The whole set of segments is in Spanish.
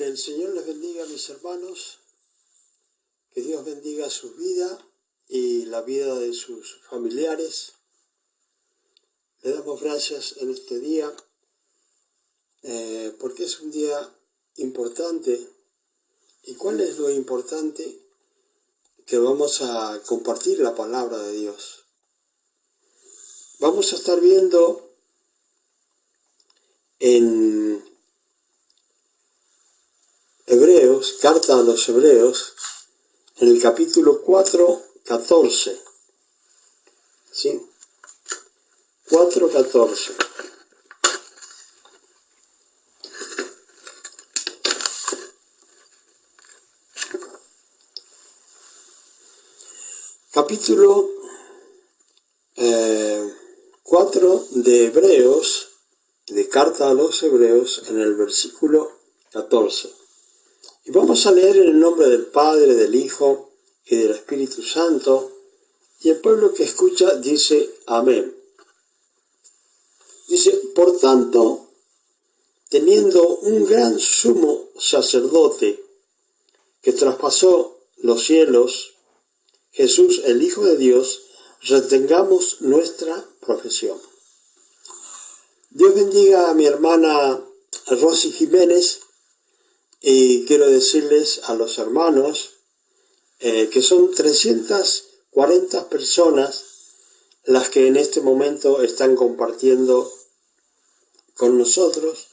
Que el Señor les bendiga, mis hermanos, que Dios bendiga su vida y la vida de sus familiares. Le damos gracias en este día porque es un día importante. ¿Y cuál es lo importante? Que vamos a compartir la palabra de Dios. Vamos a estar viendo en Hebreos, carta a los Hebreos, en el capítulo 4, 14. ¿Sí? 4, 14. Capítulo 4 de Hebreos, de carta a los Hebreos, en el versículo 14. Y vamos a leer en el nombre del Padre, del Hijo y del Espíritu Santo, y el pueblo que escucha dice amén. Dice, por tanto, teniendo un gran sumo sacerdote que traspasó los cielos, Jesús, el Hijo de Dios, retengamos nuestra profesión. Dios bendiga a mi hermana Rosy Jiménez, y quiero decirles a los hermanos que son 340 personas las que en este momento están compartiendo con nosotros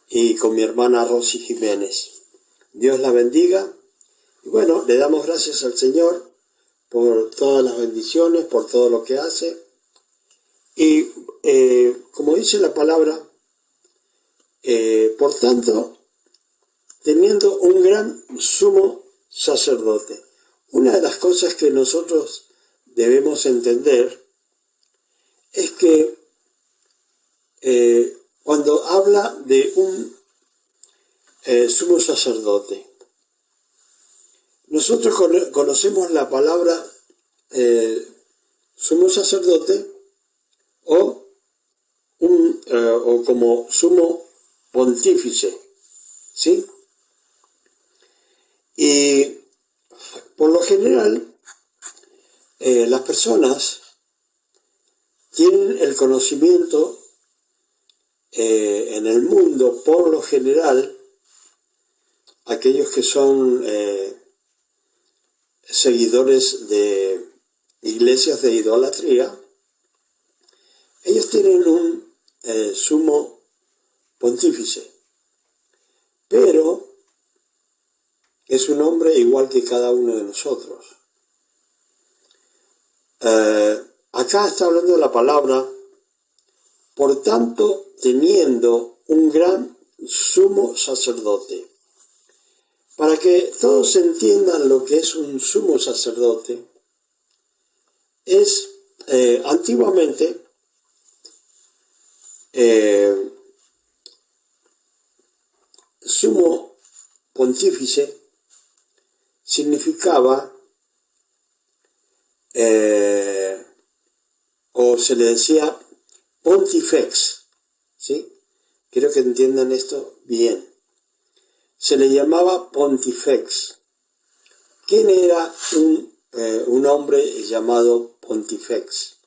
y con mi hermana Rosy Jiménez. Dios la bendiga. Y bueno, le damos gracias al Señor por todas las bendiciones, por todo lo que hace. Y como dice la palabra, por tanto, teniendo un gran sumo sacerdote. Una de las cosas que nosotros debemos entender es que cuando habla de un sumo sacerdote, nosotros conocemos la palabra sumo sacerdote o como sumo pontífice, ¿sí? Y por lo general, las personas tienen el conocimiento en el mundo, por lo general, aquellos que son seguidores de iglesias de idolatría, ellos tienen un sumo pontífice, pero es un hombre igual que cada uno de nosotros. Acá está hablando la palabra, por tanto, teniendo un gran sumo sacerdote. Para que todos entiendan lo que es un sumo sacerdote, es antiguamente sumo pontífice significaba, o se le decía pontifex, ¿sí? Quiero que entiendan esto bien. Se le llamaba pontifex. ¿Quién era un hombre llamado pontifex?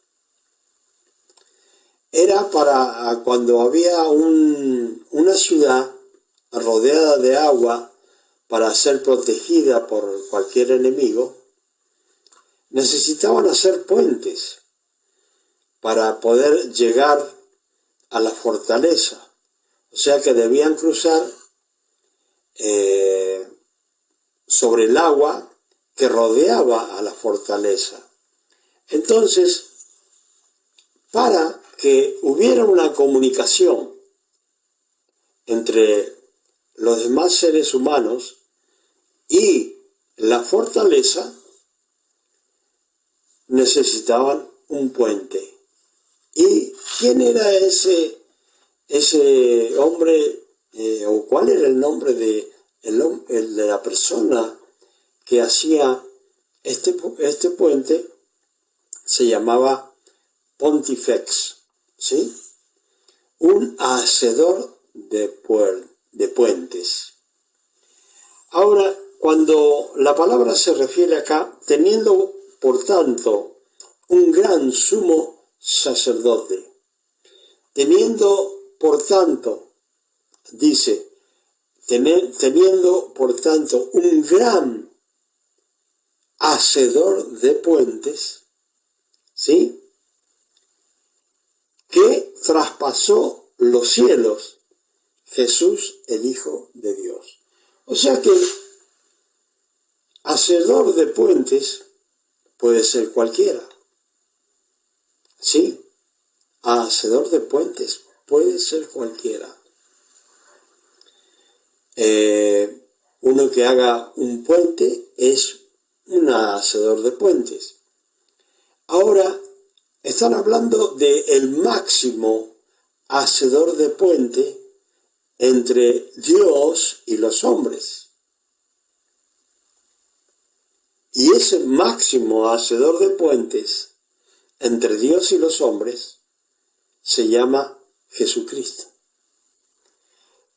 Era para cuando había una ciudad rodeada de agua para ser protegida por cualquier enemigo, necesitaban hacer puentes para poder llegar a la fortaleza. O sea que debían cruzar sobre el agua que rodeaba a la fortaleza. Entonces, para que hubiera una comunicación entre los demás seres humanos y la fortaleza, necesitaban un puente. ¿Y quién era ese hombre, o cuál era el nombre de la persona que hacía este puente? Se llamaba pontifex, ¿sí? Un hacedor de puentes. Ahora, cuando la palabra se refiere acá, teniendo por tanto un gran sumo sacerdote, teniendo por tanto, dice, teniendo por tanto un gran hacedor de puentes, ¿sí? Que traspasó los cielos, Jesús el Hijo de Dios. O sea que hacedor de puentes puede ser cualquiera, ¿sí? Hacedor de puentes puede ser cualquiera. Uno que haga un puente es un hacedor de puentes. Ahora, están hablando del máximo hacedor de puente entre Dios y los hombres. Y ese máximo hacedor de puentes entre Dios y los hombres se llama Jesucristo.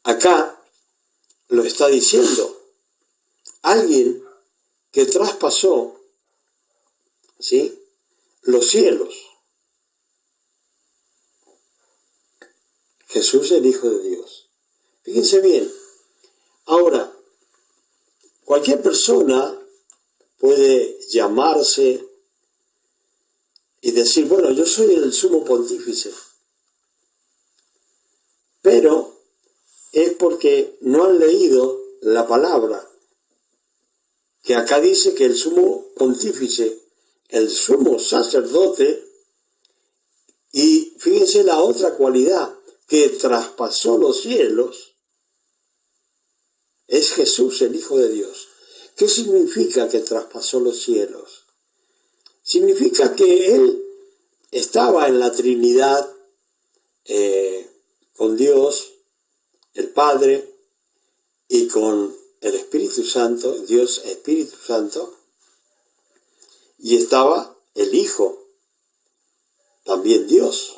Acá lo está diciendo alguien que traspasó, ¿sí?, los cielos. Jesús el Hijo de Dios. Fíjense bien. Ahora, cualquier persona puede llamarse y decir, bueno, yo soy el sumo pontífice. Pero es porque no han leído la palabra, que acá dice que el sumo pontífice, el sumo sacerdote, y fíjense la otra cualidad, que traspasó los cielos, es Jesús, el Hijo de Dios. ¿Qué significa que traspasó los cielos? Significa que Él estaba en la Trinidad con Dios, el Padre, y con el Espíritu Santo, Dios Espíritu Santo, y estaba el Hijo, también Dios.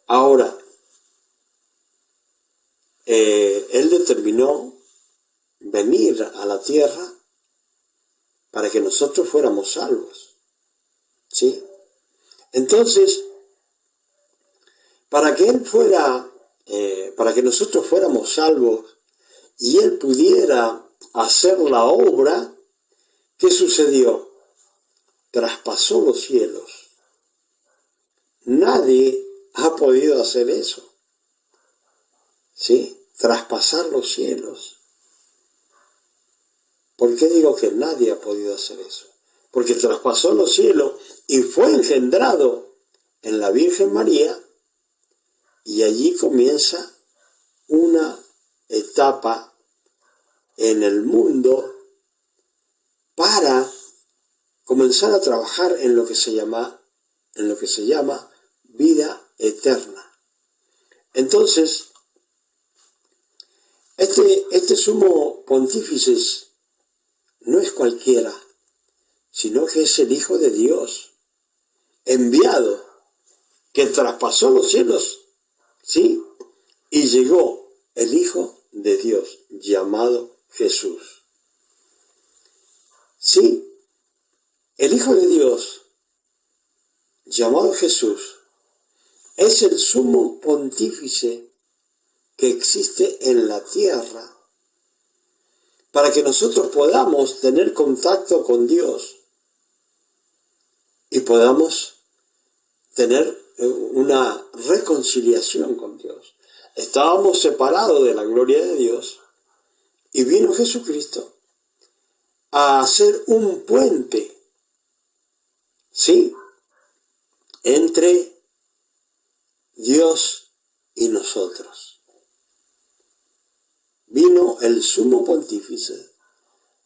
Ahora, Él determinó venir a la tierra para que nosotros fuéramos salvos, ¿sí? Entonces, para que Él fuera, para que nosotros fuéramos salvos y Él pudiera hacer la obra, ¿qué sucedió? Traspasó los cielos. Nadie ha podido hacer eso, ¿sí? Traspasar los cielos. ¿Por qué digo que nadie ha podido hacer eso? Porque traspasó los cielos y fue engendrado en la Virgen María, y allí comienza una etapa en el mundo para comenzar a trabajar en lo que se llama vida eterna. Entonces, este sumo pontífice no es cualquiera, sino que es el Hijo de Dios, enviado, que traspasó los cielos, ¿sí? Y llegó el Hijo de Dios, llamado Jesús. ¿Sí? El Hijo de Dios, llamado Jesús, es el sumo pontífice que existe en la tierra para que nosotros podamos tener contacto con Dios y podamos tener una reconciliación con Dios. Estábamos separados de la gloria de Dios y vino Jesucristo a hacer un puente, ¿sí?, entre Dios y nosotros. Vino el sumo pontífice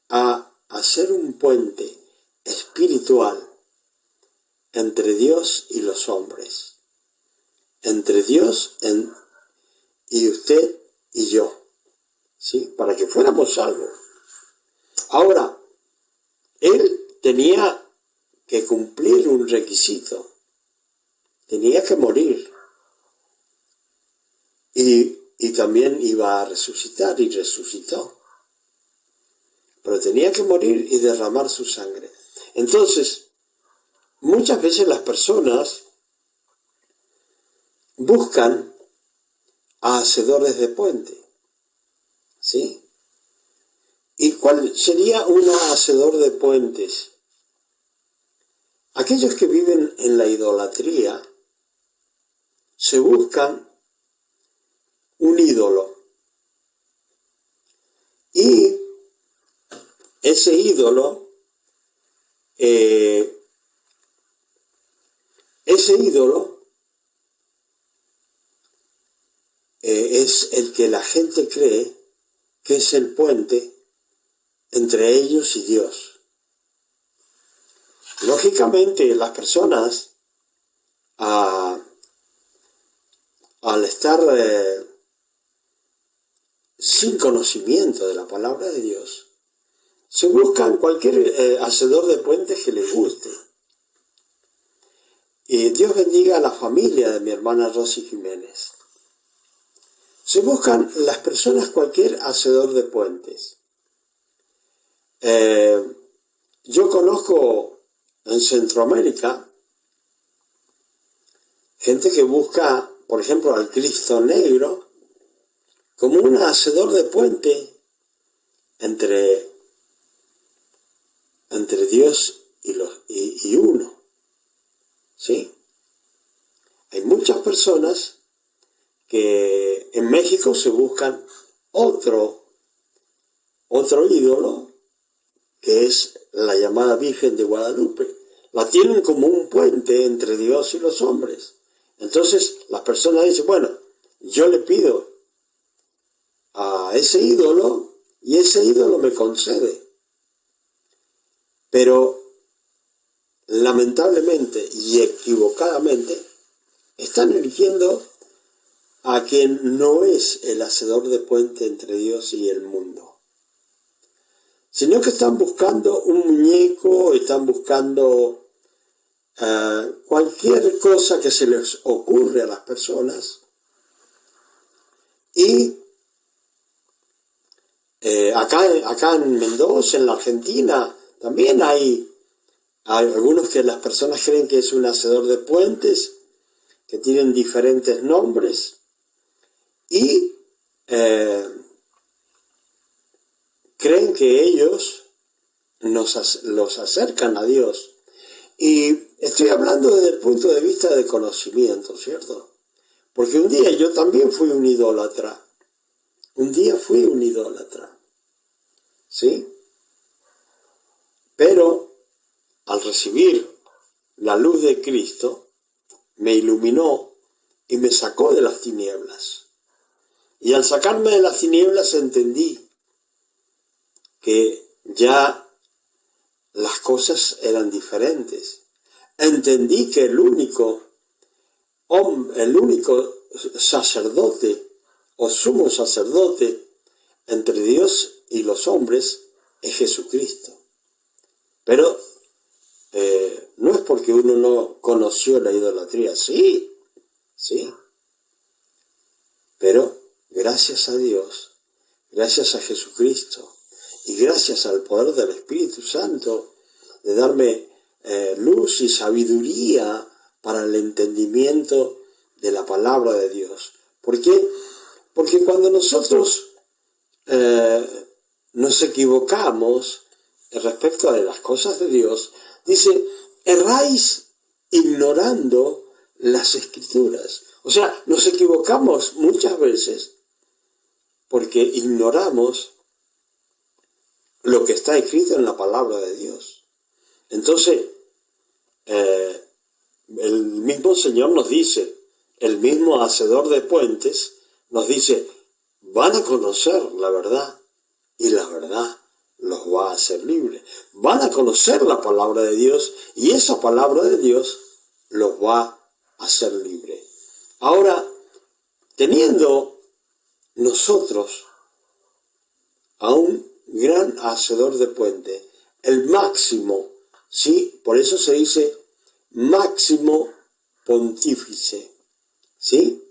a hacer un puente espiritual entre Dios y los hombres, entre Dios y usted y yo, ¿sí?, para que fuéramos salvos. Ahora, Él tenía que cumplir un requisito, tenía que morir, y también iba a resucitar, y resucitó. pero tenía que morir y derramar su sangre. Entonces, muchas veces las personas buscan a hacedores de puente, ¿sí? ¿Y cuál sería un hacedor de puentes? Aquellos que viven en la idolatría se buscan un ídolo. Y ese ídolo, es el que la gente cree que es el puente entre ellos y Dios. Lógicamente, las personas, al estar sin conocimiento de la palabra de Dios, se buscan cualquier hacedor de puentes que les guste. Y Dios bendiga a la familia de mi hermana Rosy Jiménez. Se buscan las personas cualquier hacedor de puentes. Yo conozco en Centroamérica gente que busca, por ejemplo, al Cristo Negro como un hacedor de puente entre Dios y uno. ¿Sí? Hay muchas personas que en México se buscan otro ídolo, que es la llamada Virgen de Guadalupe. La tienen como un puente entre Dios y los hombres. Entonces las personas dicen, bueno, yo le pido a ese ídolo y ese ídolo me concede. Pero lamentablemente y equivocadamente están eligiendo a quien no es el hacedor de puente entre Dios y el mundo, sino que están buscando un muñeco, están buscando cualquier cosa que se les ocurre a las personas. Y acá en Mendoza, en la Argentina, también hay algunos que las personas creen que es un hacedor de puentes, que tienen diferentes nombres, y creen que ellos los acercan a Dios. Y estoy hablando desde el punto de vista de conocimiento, ¿cierto? Porque un día yo también fui un idólatra. Un día fui un idólatra. ¿Sí? Pero al recibir la luz de Cristo, me iluminó y me sacó de las tinieblas. Y al sacarme de las tinieblas entendí que ya las cosas eran diferentes. Entendí que el único sacerdote o sumo sacerdote entre Dios y los hombres es Jesucristo. Pero no es porque uno no conoció la idolatría, sí, pero gracias a Dios, gracias a Jesucristo y gracias al poder del Espíritu Santo de darme luz y sabiduría para el entendimiento de la palabra de Dios. ¿Por qué? Porque cuando nosotros nos equivocamos respecto a las cosas de Dios, dice, erráis ignorando las Escrituras. O sea, nos equivocamos muchas veces porque ignoramos lo que está escrito en la palabra de Dios. Entonces, el mismo Señor nos dice, el mismo hacedor de puentes nos dice, van a conocer la verdad y la verdad los va a hacer libres. Van a conocer la palabra de Dios y esa palabra de Dios los va a hacer libres. Ahora, teniendo nosotros a un gran hacedor de puente, el máximo, ¿sí? Por eso se dice máximo pontífice, ¿sí?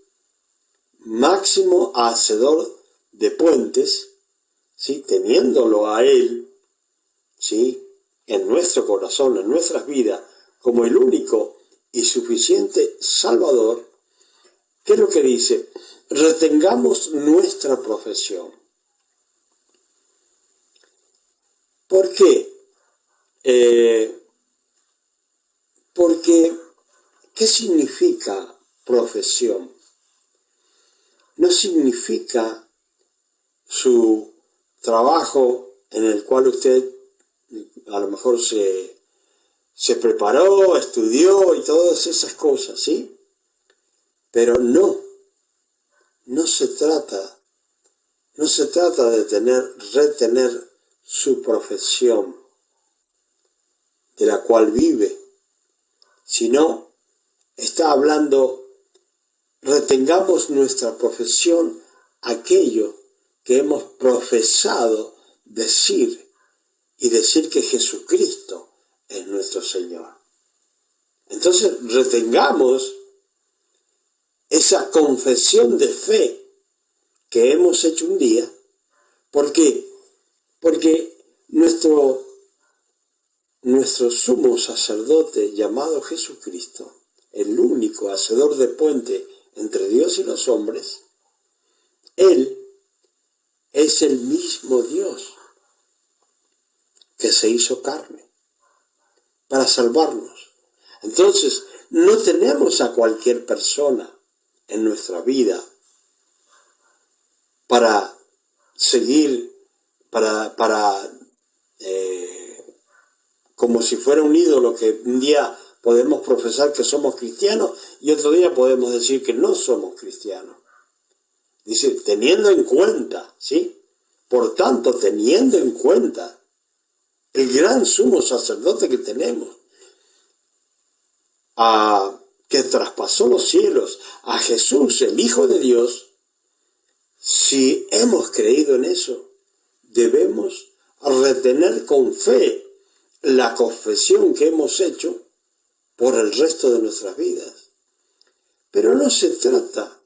Máximo hacedor de puentes, ¿sí? Teniéndolo a él ¿sí?, en nuestro corazón, en nuestras vidas, como el único y suficiente Salvador, ¿qué es lo que dice? Retengamos nuestra profesión. ¿Por qué? Porque, ¿qué significa profesión? No significa su trabajo en el cual usted a lo mejor se preparó, estudió y todas esas cosas, ¿sí? Pero no se trata de retener su profesión de la cual vive, sino está hablando, retengamos nuestra profesión, aquello que hemos profesado decir y decir que Jesucristo es nuestro Señor. Entonces retengamos esa confesión de fe que hemos hecho un día. ¿Por qué? Porque nuestro sumo sacerdote llamado Jesucristo, el único hacedor de puente entre Dios y los hombres, Él es el mismo Dios que se hizo carne para salvarnos. Entonces, no tenemos a cualquier persona en nuestra vida para seguir, como si fuera un ídolo que un día podemos profesar que somos cristianos y otro día podemos decir que no somos cristianos. Dice, teniendo en cuenta, ¿sí? Por tanto, teniendo en cuenta el gran sumo sacerdote que tenemos, que traspasó los cielos, a Jesús, el Hijo de Dios, si hemos creído en eso, debemos retener con fe la confesión que hemos hecho por el resto de nuestras vidas. Pero no se trata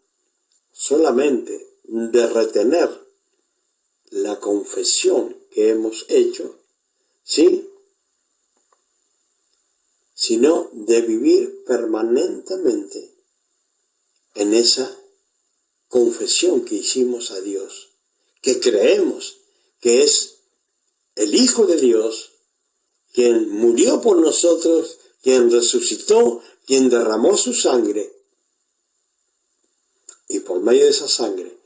solamente de retener la confesión que hemos hecho, ¿sí?, sino de vivir permanentemente en esa confesión que hicimos a Dios, que creemos que es el Hijo de Dios, quien murió por nosotros, quien resucitó, quien derramó su sangre, y por medio de esa sangre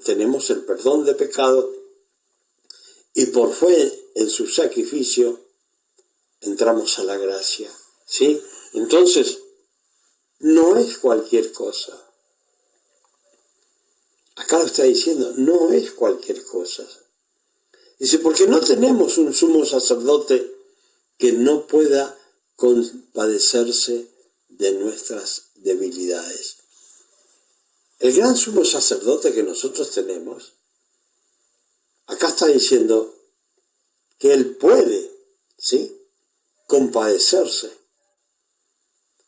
tenemos el perdón de pecado, y por fe en su sacrificio entramos a la gracia, ¿sí? Entonces, no es cualquier cosa. Acá lo está diciendo, no es cualquier cosa. Dice, porque no tenemos un sumo sacerdote que no pueda compadecerse de nuestras debilidades. El gran sumo sacerdote que nosotros tenemos, acá está diciendo que él puede, ¿sí?, compadecerse,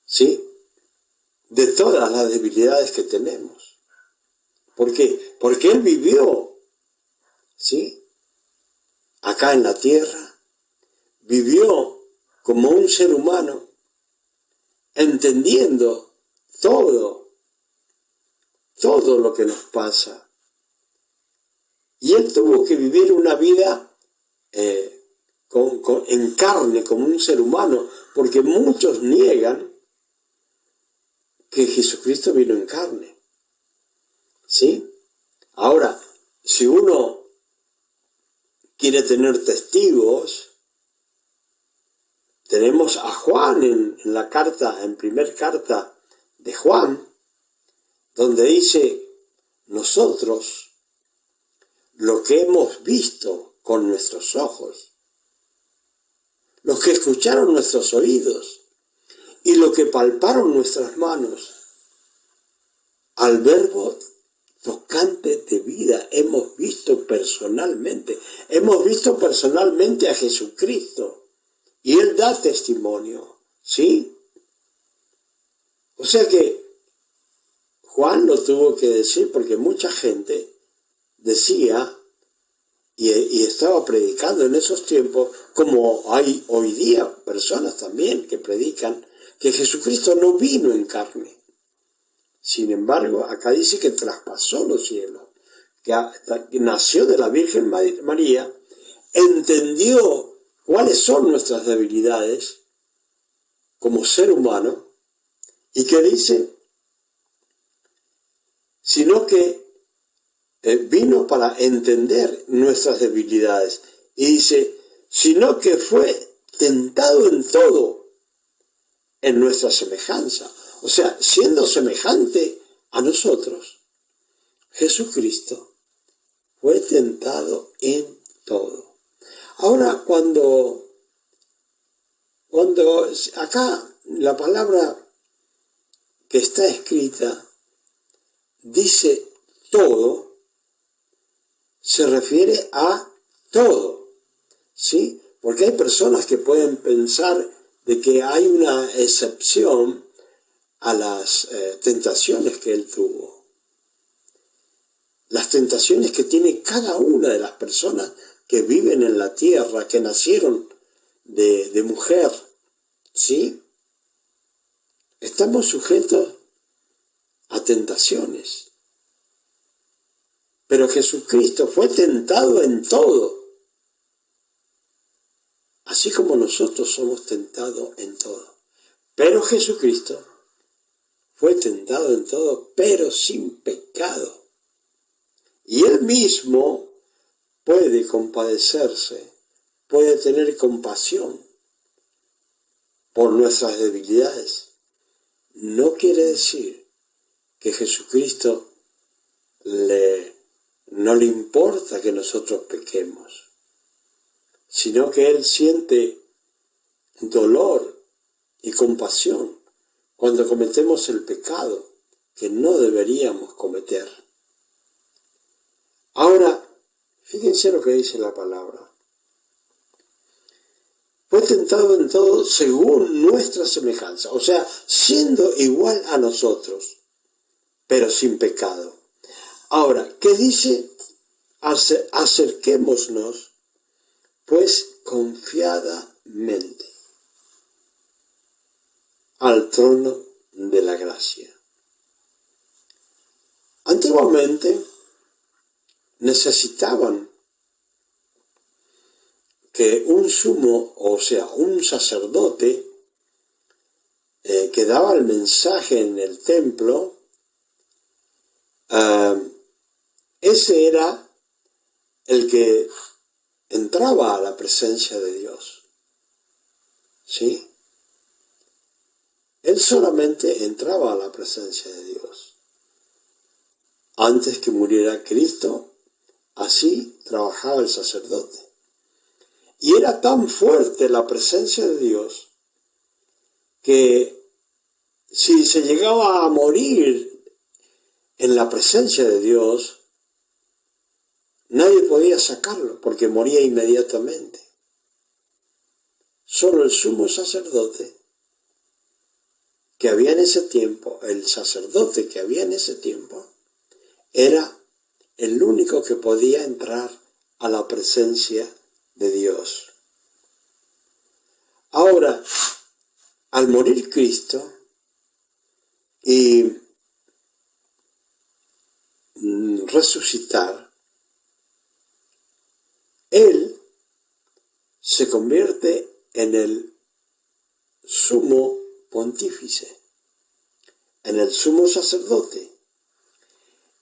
¿sí?, de todas las debilidades que tenemos. ¿Por qué? Porque él vivió, ¿sí?, acá en la tierra, vivió como un ser humano, entendiendo todo lo que nos pasa. Y él tuvo que vivir una vida en carne, como un ser humano, porque muchos niegan que Jesucristo vino en carne, ¿sí? Ahora, si uno quiere tener testigos, tenemos a Juan en la carta, en primer carta de Juan, donde dice, nosotros, lo que hemos visto con nuestros ojos, lo que escucharon nuestros oídos y lo que palparon nuestras manos, al verbo tocante de vida, hemos visto personalmente a Jesucristo, y Él da testimonio, ¿sí? O sea que Juan lo tuvo que decir porque mucha gente decía y estaba predicando en esos tiempos, como hay hoy día personas también que predican que Jesucristo no vino en carne. Sin embargo, acá dice que traspasó los cielos, que nació de la Virgen María, entendió cuáles son nuestras debilidades como ser humano, y que dice, sino que vino para entender nuestras debilidades. Y dice, sino que fue tentado en todo en nuestra semejanza. O sea, siendo semejante a nosotros, Jesucristo fue tentado en todo. Ahora, cuando acá la palabra que está escrita dice todo, se refiere a todo, ¿sí? Porque hay personas que pueden pensar de que hay una excepción a las tentaciones que él tuvo. Las tentaciones que tiene cada una de las personas que viven en la tierra, que nacieron de mujer, ¿sí? Estamos sujetos a tentaciones. Pero Jesucristo fue tentado en todo, así como nosotros somos tentados en todo. Pero Jesucristo fue tentado en todo, pero sin pecado. Y Él mismo puede compadecerse, puede tener compasión por nuestras debilidades. No quiere decir que Jesucristo no le importa que nosotros pequemos, sino que Él siente dolor y compasión cuando cometemos el pecado que no deberíamos cometer. Ahora, fíjense lo que dice la palabra. Fue tentado en todo según nuestra semejanza, o sea, siendo igual a nosotros, pero sin pecado. Ahora, ¿qué dice? Acerquémonos, pues, confiadamente al trono de la gracia. Antiguamente necesitaban que un sumo, o sea, un sacerdote, que daba el mensaje en el templo, ese era el que entraba a la presencia de Dios, ¿sí? Él solamente entraba a la presencia de Dios. Antes que muriera Cristo, así trabajaba el sacerdote. Y era tan fuerte la presencia de Dios que si se llegaba a morir en la presencia de Dios, nadie podía sacarlo porque moría inmediatamente. Solo el sumo sacerdote que había en ese tiempo, el sacerdote que había en ese tiempo, era el único que podía entrar a la presencia de Dios. Ahora, al morir Cristo y resucitar, Él se convierte en el sumo pontífice, en el sumo sacerdote.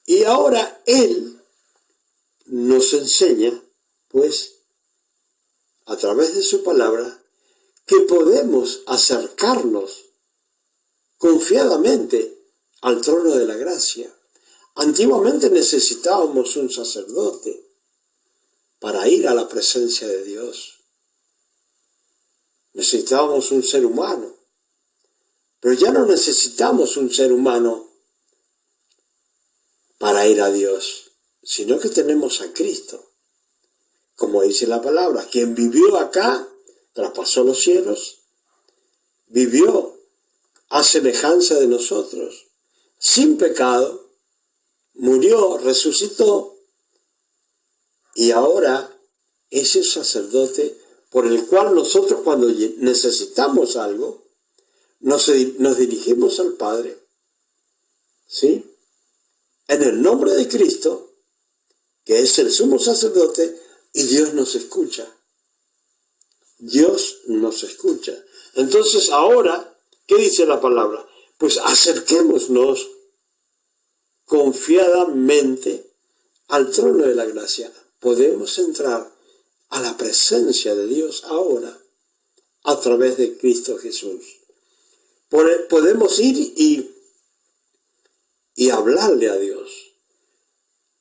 Y ahora Él nos enseña, pues, a través de su palabra, que podemos acercarnos confiadamente al trono de la gracia. Antiguamente necesitábamos un sacerdote para ir a la presencia de Dios. Necesitábamos un ser humano, pero ya no necesitamos un ser humano para ir a Dios, sino que tenemos a Cristo. Como dice la palabra, quien vivió acá, traspasó los cielos, vivió a semejanza de nosotros, sin pecado, murió, resucitó Y ahora ese sacerdote por el cual nosotros cuando necesitamos algo, nos dirigimos al Padre, ¿sí? En el nombre de Cristo, que es el sumo sacerdote, y Dios nos escucha. Dios nos escucha. Entonces ahora, ¿qué dice la palabra? Pues acerquémonos confiadamente al trono de la gracia. Podemos entrar a la presencia de Dios ahora a través de Cristo Jesús. Podemos ir y hablarle a Dios.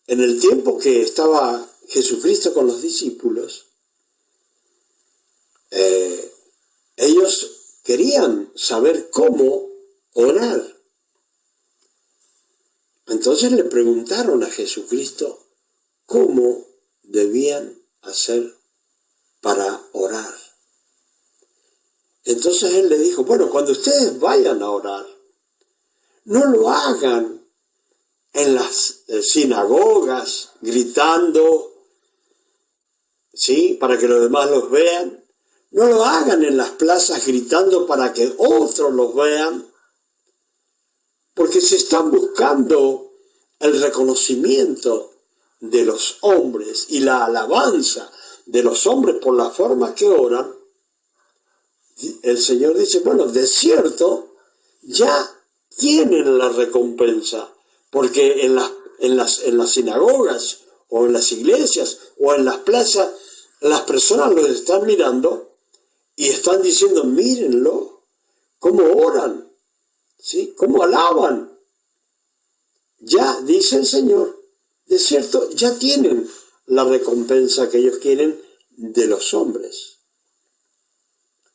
En el tiempo que estaba Jesucristo con los discípulos, ellos querían saber cómo orar. Entonces le preguntaron a Jesucristo cómo debían hacer para orar. Entonces él le dijo, bueno, cuando ustedes vayan a orar, no lo hagan en las sinagogas gritando, ¿sí? Para que los demás los vean. No lo hagan en las plazas gritando para que otros los vean, porque se están buscando el reconocimiento de los hombres y la alabanza de los hombres por la forma que oran. El Señor dice, bueno, de cierto, ya tienen la recompensa, porque en las sinagogas o en las iglesias o en las plazas, las personas los están mirando y están diciendo, mírenlo, cómo oran, ¿sí? Cómo alaban. Ya, dice el Señor, de cierto, ya tienen la recompensa que ellos quieren de los hombres.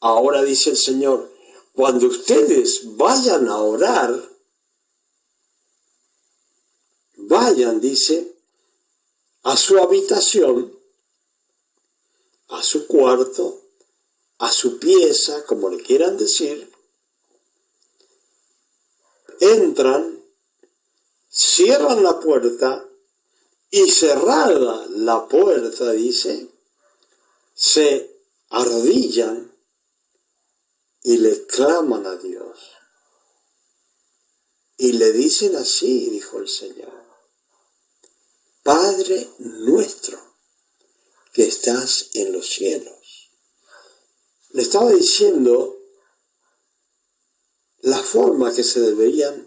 Ahora dice el Señor, cuando ustedes vayan a orar, vayan, dice, a su habitación, a su cuarto, a su pieza, como le quieran decir, entran, cierran la puerta y cerrada la puerta, dice, se arrodillan y le claman a Dios. Y le dicen así, dijo el Señor, Padre nuestro que estás en los cielos. Le estaba diciendo la forma que se deberían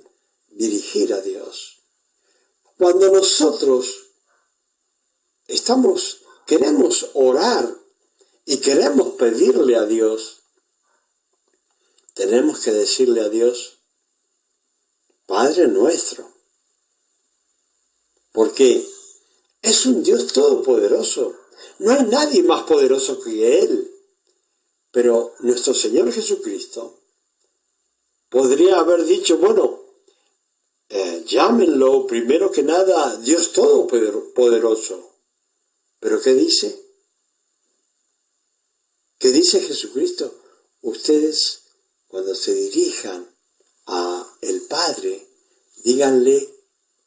dirigir a Dios. Cuando nosotros queremos orar y queremos pedirle a Dios, tenemos que decirle a Dios, Padre nuestro, porque es un Dios todopoderoso. No hay nadie más poderoso que Él. Pero nuestro Señor Jesucristo podría haber dicho, bueno, llámenlo primero que nada Dios Todopoderoso. ¿Pero qué dice? ¿Qué dice Jesucristo? Ustedes, cuando se dirijan a el Padre, díganle,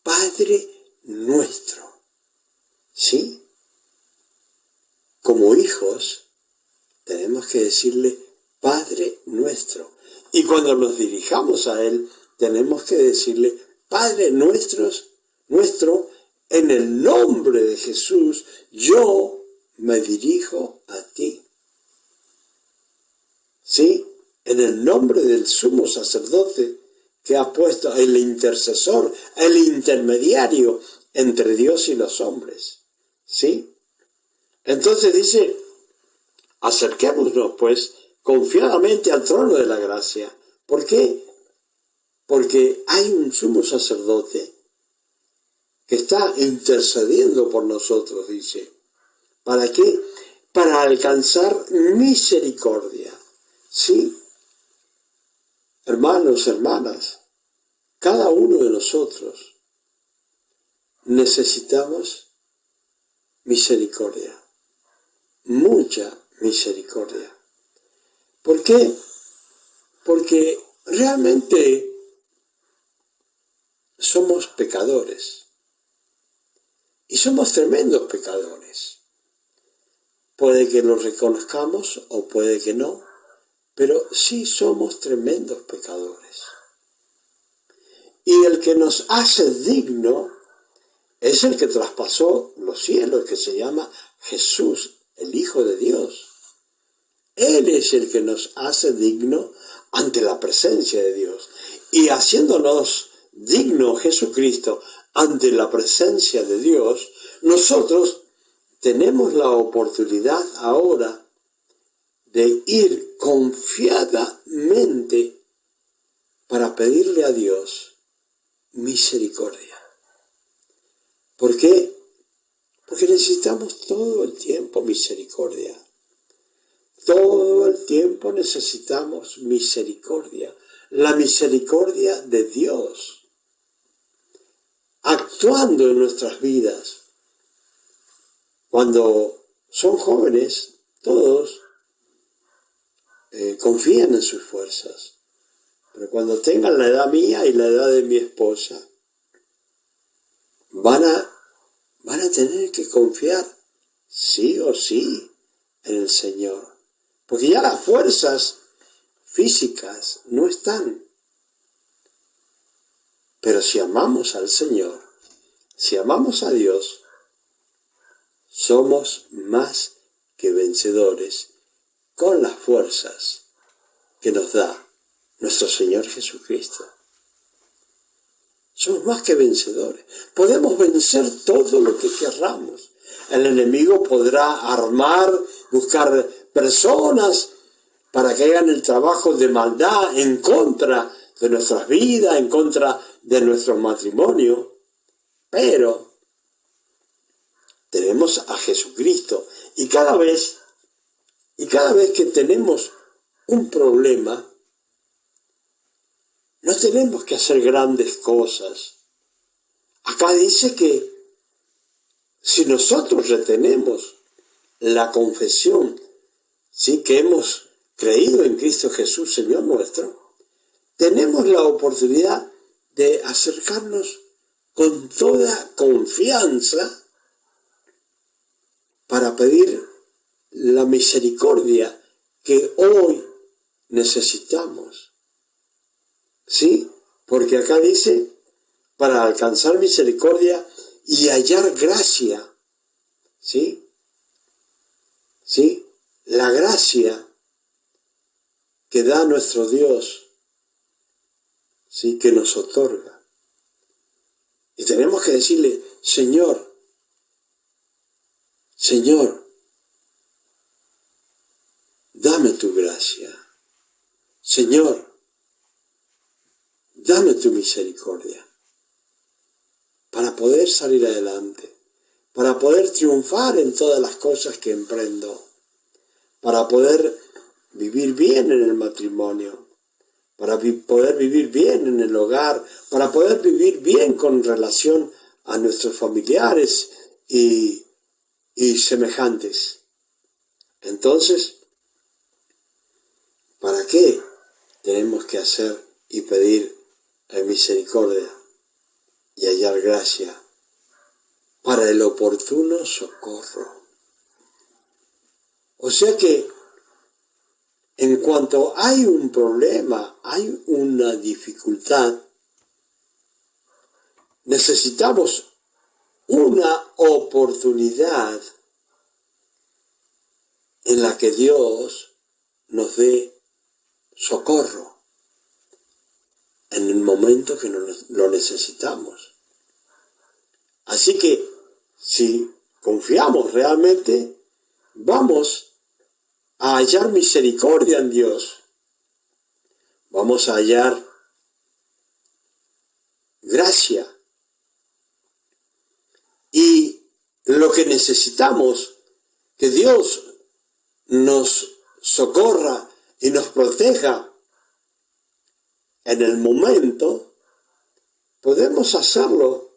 Padre nuestro. ¿Sí? Como hijos, tenemos que decirle, Padre nuestro. Y cuando nos dirijamos a Él, tenemos que decirle, Padre nuestro, en el nombre de Jesús, yo me dirijo a ti. ¿Sí? En el nombre del sumo sacerdote que ha puesto el intercesor, el intermediario entre Dios y los hombres. ¿Sí? Entonces dice, acerquémonos, pues, confiadamente al trono de la gracia. ¿Por qué? Porque hay un sumo sacerdote que está intercediendo por nosotros, dice. ¿Para qué? Para alcanzar misericordia. ¿Sí? Hermanos, hermanas, cada uno de nosotros necesitamos misericordia. Mucha misericordia. ¿Por qué? Porque realmente somos pecadores Y somos tremendos pecadores. Puede que lo reconozcamos o puede que no, pero sí somos tremendos pecadores. Y el que nos hace digno es el que traspasó los cielos, que se llama Jesús, el Hijo de Dios. Él es el que nos hace digno ante la presencia de Dios. Y haciéndonos digno Jesucristo ante la presencia de Dios, nosotros tenemos la oportunidad ahora de ir confiadamente para pedirle a Dios misericordia. ¿Por qué? Porque necesitamos todo el tiempo misericordia. Todo el tiempo necesitamos misericordia. La misericordia de Dios actuando en nuestras vidas. Cuando son jóvenes, todos confían en sus fuerzas. Pero cuando tengan la edad mía y la edad de mi esposa, van a tener que confiar sí o sí en el Señor. Porque ya las fuerzas físicas no están. Pero si amamos al Señor, si amamos a Dios, somos más que vencedores con las fuerzas que nos da nuestro Señor Jesucristo. Somos más que vencedores. Podemos vencer todo lo que querramos. El enemigo podrá armar, buscar personas para que hagan el trabajo de maldad en contra de nuestras vidas, en contra de nuestro matrimonio. Pero tenemos a Jesucristo. Y cada vez que tenemos un problema, no tenemos que hacer grandes cosas. Acá dice que si nosotros retenemos la confesión, ¿sí?, que hemos creído en Cristo Jesús, Señor nuestro, tenemos la oportunidad de acercarnos con toda confianza para pedir la misericordia que hoy necesitamos. ¿Sí? Porque acá dice, para alcanzar misericordia y hallar gracia. ¿Sí? ¿Sí? La gracia que da nuestro Dios, ¿sí?, que nos otorga. Y tenemos que decirle, Señor, dame tu gracia. Señor, dame tu misericordia para poder salir adelante, para poder triunfar en todas las cosas que emprendo, para poder vivir bien en el matrimonio, para poder vivir bien en el hogar, para poder vivir bien con relación a nuestros familiares y semejantes. Entonces, ¿para qué tenemos que hacer y pedir misericordia y hallar gracia? Para el oportuno socorro. O sea que en cuanto hay un problema, hay una dificultad, necesitamos una oportunidad en la que Dios nos dé socorro en el momento que lo necesitamos. Así que si confiamos realmente, vamos a hallar misericordia en Dios. Vamos a hallar gracia. Y lo que necesitamos, que Dios nos socorra y nos proteja en el momento, podemos hacerlo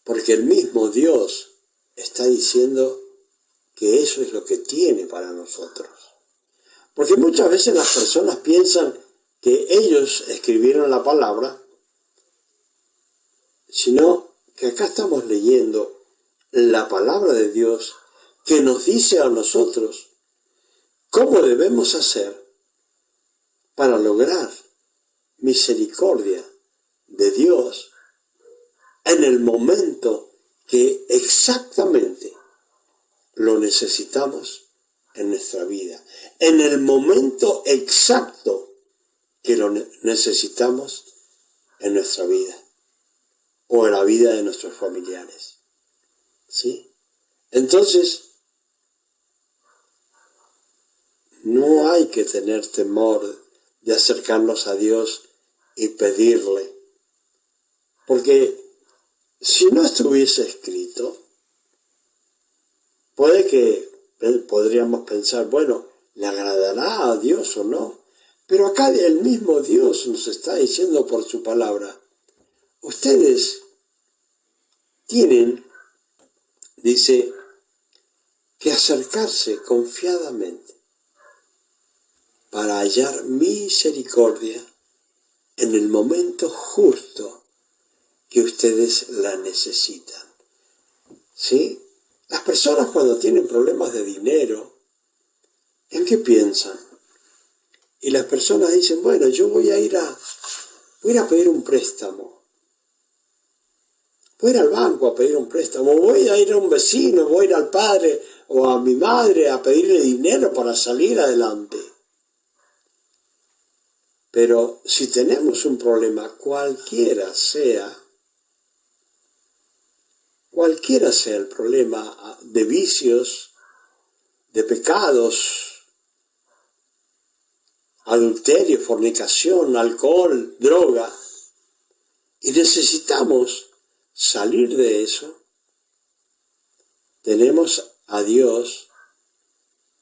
porque el mismo Dios está diciendo que eso es lo que tiene para nosotros. Porque muchas veces las personas piensan que ellos escribieron la palabra, sino que que acá estamos leyendo la palabra de Dios que nos dice a nosotros cómo debemos hacer para lograr misericordia de Dios en el momento que exactamente lo necesitamos en nuestra vida, en el momento exacto que lo necesitamos en nuestra vida o en la vida de nuestros familiares. ¿Sí? Entonces, no hay que tener temor de acercarnos a Dios y pedirle, porque si no estuviese escrito, puede que podríamos pensar, bueno, ¿le agradará a Dios o no? Pero acá el mismo Dios nos está diciendo por su palabra, ustedes tienen, dice, que acercarse confiadamente para hallar misericordia en el momento justo que ustedes la necesitan. ¿Sí? Las personas cuando tienen problemas de dinero, ¿en qué piensan? Y las personas dicen, bueno, yo voy a ir a pedir un préstamo. Voy a ir al banco a pedir un préstamo, voy a ir a un vecino, voy a ir al padre o a mi madre a pedirle dinero para salir adelante. Pero si tenemos un problema, cualquiera sea el problema de vicios, de pecados, adulterio, fornicación, alcohol, droga, y necesitamos salir de eso, tenemos a Dios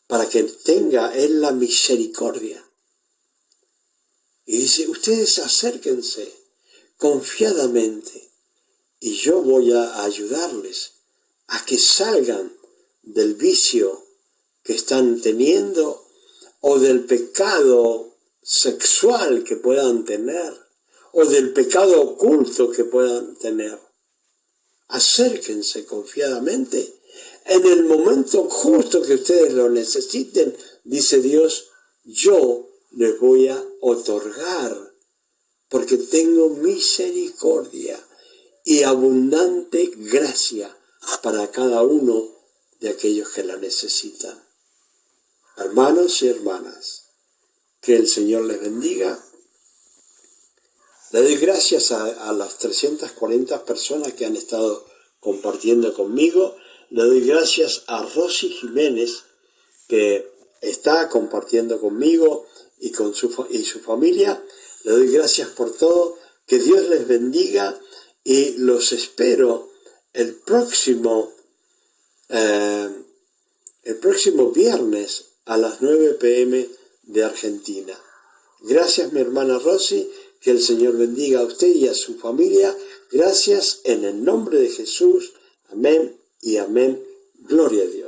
para que tenga Él la misericordia. Y dice, ustedes acérquense confiadamente y yo voy a ayudarles a que salgan del vicio que están teniendo o del pecado sexual que puedan tener o del pecado oculto que puedan tener. Acérquense confiadamente en el momento justo que ustedes lo necesiten, dice Dios, yo les voy a otorgar, porque tengo misericordia y abundante gracia para cada uno de aquellos que la necesitan. Hermanos y hermanas, que el Señor les bendiga. Le doy gracias a las 340 personas que han estado compartiendo conmigo. Le doy gracias a Rosy Jiménez, que está compartiendo conmigo y con su familia. Le doy gracias por todo. Que Dios les bendiga y los espero el próximo viernes a las 9 p.m. de Argentina. Gracias, mi hermana Rosy. Que el Señor bendiga a usted y a su familia. Gracias en el nombre de Jesús. Amén y amén. Gloria a Dios.